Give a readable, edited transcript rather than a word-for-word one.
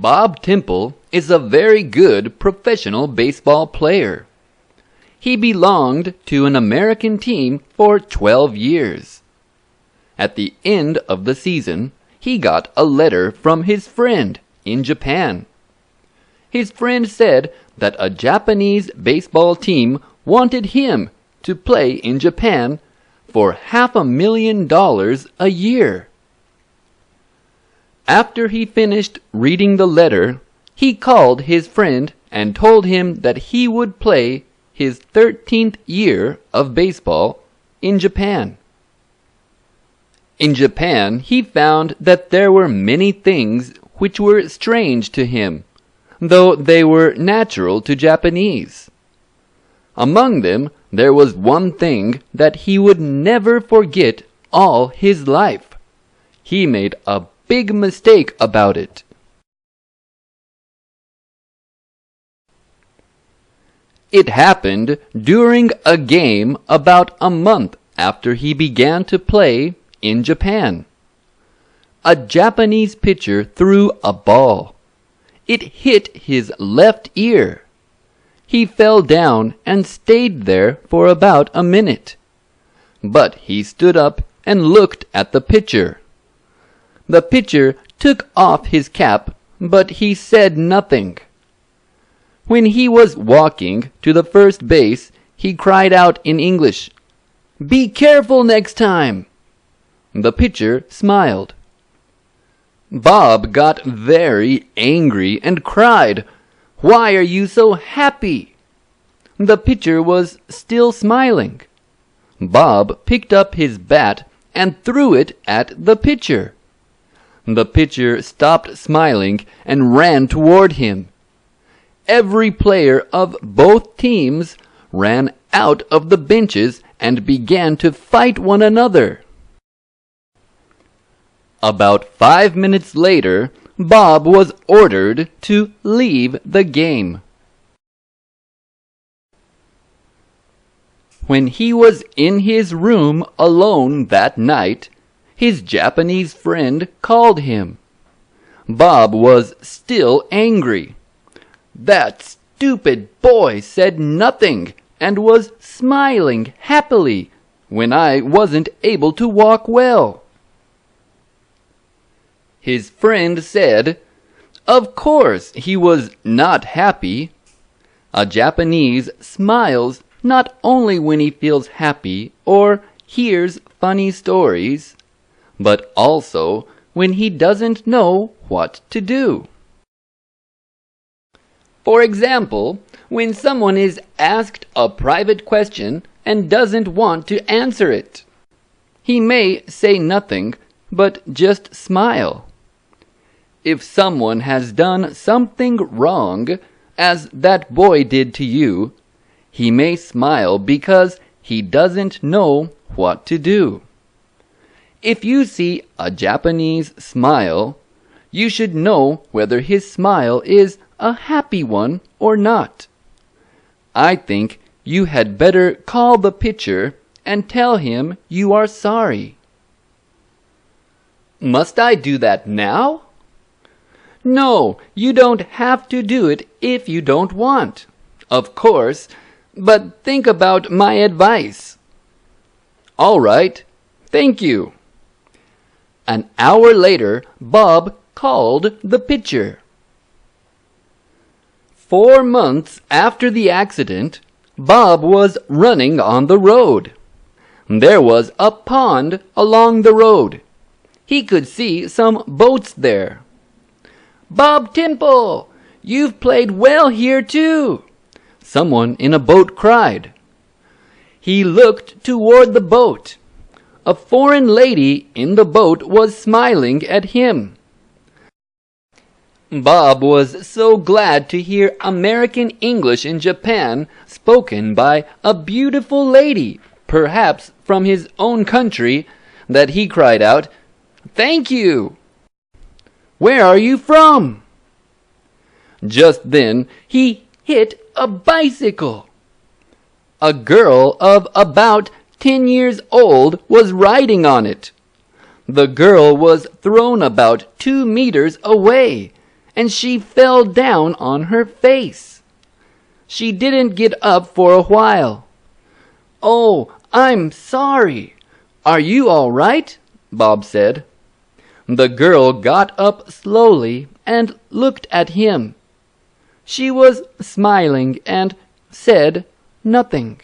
Bob Temple is a very good professional baseball player. He belonged to an American team for 12 years. At the end of the season, he got a letter from his friend in Japan. His friend said that a Japanese baseball team wanted him to play in Japan for $500,000 a year. After he finished reading the letter, he called his friend and told him that he would play his 13th year of baseball in Japan. In Japan, he found that there were many things which were strange to him, though they were natural to Japanese. Among them, there was one thing that he would never forget all his life. He made a big mistake about it. It happened during a game about a month after he began to play in Japan. A Japanese pitcher threw a ball. It hit his left ear. He fell down and stayed there for about a minute. But he stood up and looked at the pitcher. The pitcher took off his cap, but he said nothing. When he was walking to the first base, he cried out in English, "Be careful next time!" The pitcher smiled. Bob got very angry and cried, "Why are you so happy?" The pitcher was still smiling. Bob picked up his bat and threw it at the pitcher. The pitcher stopped smiling and ran toward him. Every player of both teams ran out of the benches and began to fight one another. About 5 minutes later, Bob was ordered to leave the game. When he was in his room alone that night, his Japanese friend called him. Bob was still angry. That stupid boy said nothing and was smiling happily when I wasn't able to walk well. His friend said, of course he was not happy. A Japanese smiles not only when he feels happy or hears funny stories, but also when he doesn't know what to do. For example, when someone is asked a private question and doesn't want to answer it, he may say nothing but just smile. If someone has done something wrong, as that boy did to you, he may smile because he doesn't know what to do. If you see a Japanese smile, you should know whether his smile is a happy one or not. I think you had better call the pitcher and tell him you are sorry. Must I do that now? No, you don't have to do it if you don't want. Of course, but think about my advice. All right, thank you. An hour later, Bob called the pitcher. 4 months after the accident, Bob was running on the road. There was a pond along the road. He could see some boats there. "Bob Temple, you've played well here too," someone in a boat cried. He looked toward the boat. A foreign lady in the boat was smiling at him. Bob was so glad to hear American English in Japan spoken by a beautiful lady, perhaps from his own country, that he cried out, "Thank you! Where are you from?" Just then he hit a bicycle. A girl of about 10 years old was riding on it. The girl was thrown about 2 meters away and she fell down on her face. She didn't get up for a while. "Oh, I'm sorry. Are you all right?" Bob said. The girl got up slowly and looked at him. She was smiling and said nothing.